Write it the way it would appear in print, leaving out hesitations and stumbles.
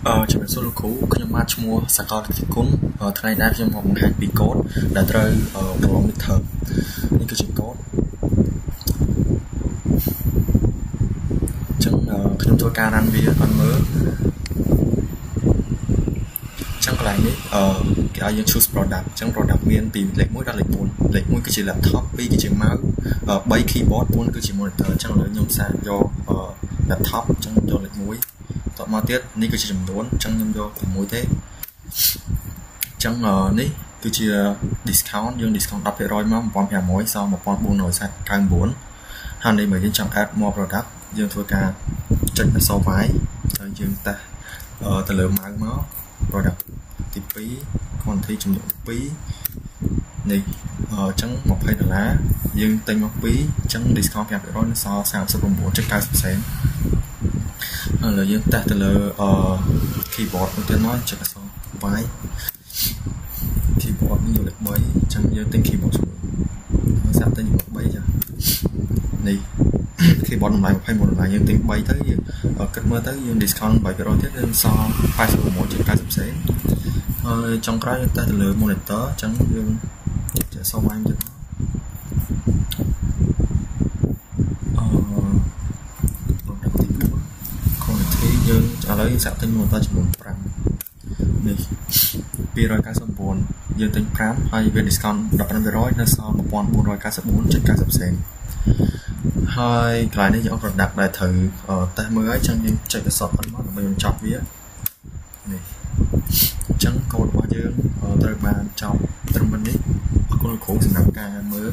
ជំរាបសួរលោកគ្រូខ្ញុំបាទឈ្មោះសាកលកិត្តិគុណថ្ងៃនេះខ្ញុំមកបង្ហាញពីកូដដែលត្រូវប្រឡង midterm នេះគឺជាកូដអញ្ចឹងខ្ញុំធ្វើការ run វាឲ្យមើលអញ្ចឹងកន្លែងនេះគេឲ្យយើង choose product អញ្ចឹង product មានពីលេខ1ដល់លេខ4លេខ1គឺជា laptop 2គឺជា mouse 3 keyboard 4គឺជា monitor អញ្ចឹងឥឡូវខ្ញុំសាកយក laptop អញ្ចឹងយកលេខ1តមកទៀតនេះគឺជាចំនួនអញ្ចឹងខ្ញុំយក6ទេអញ្ចឹងនេះគឺជា discount យើង discount 10% មក 1,500 សល់ 1,499 ហើយនេះមកយើងចង់ add more product យើងធ្វើការចុចអក្សរ Y ហើយយើងតេស្តទៅលើ mouse មក product ទី2 quantity ចំនួន2នេះអញ្ចឹង$20យើងទិញមក2អញ្ចឹង discount 5% សល់ 39.90 សេនឥឡូវយើងតេស្តទៅលើkeyboard មួយទៀតមកចុចអក្សរ Y keyboard នេះយកលេខ3អញ្ចឹងយើងទិញ keyboard ជាមួយហើយសាកទិញលេខ3ចានេះ keyboard តម្លៃ$21យើងទិញ3ទៅយើងគិតមើលទៅយើង discount 8% ទៀតយើងសល់ 86.90 សេនហើយចុងក្រោយយើងតេស្តទៅលើ monitor អញ្ចឹងយើងចុចអក្សរ Y ទៀតយើងឥឡូវយើងសាកទិញ monitor ចំនួន5នេះ299យើងទិញ5ហើយវា discount 15% នៅសល់ 1494.90 សេនហើយកន្លែងនេះយើងអត់ product ដែលត្រូវតេស្តមើលហើយអញ្ចឹងយើងចុចអក្សរ N មកដើម្បីបញ្ចប់វានេះអញ្ចឹងកូដរបស់យើងត្រូវបានចប់ត្រឹមប៉ុណ្នេះអរគុណលោកគ្រូសម្រាប់ការមើល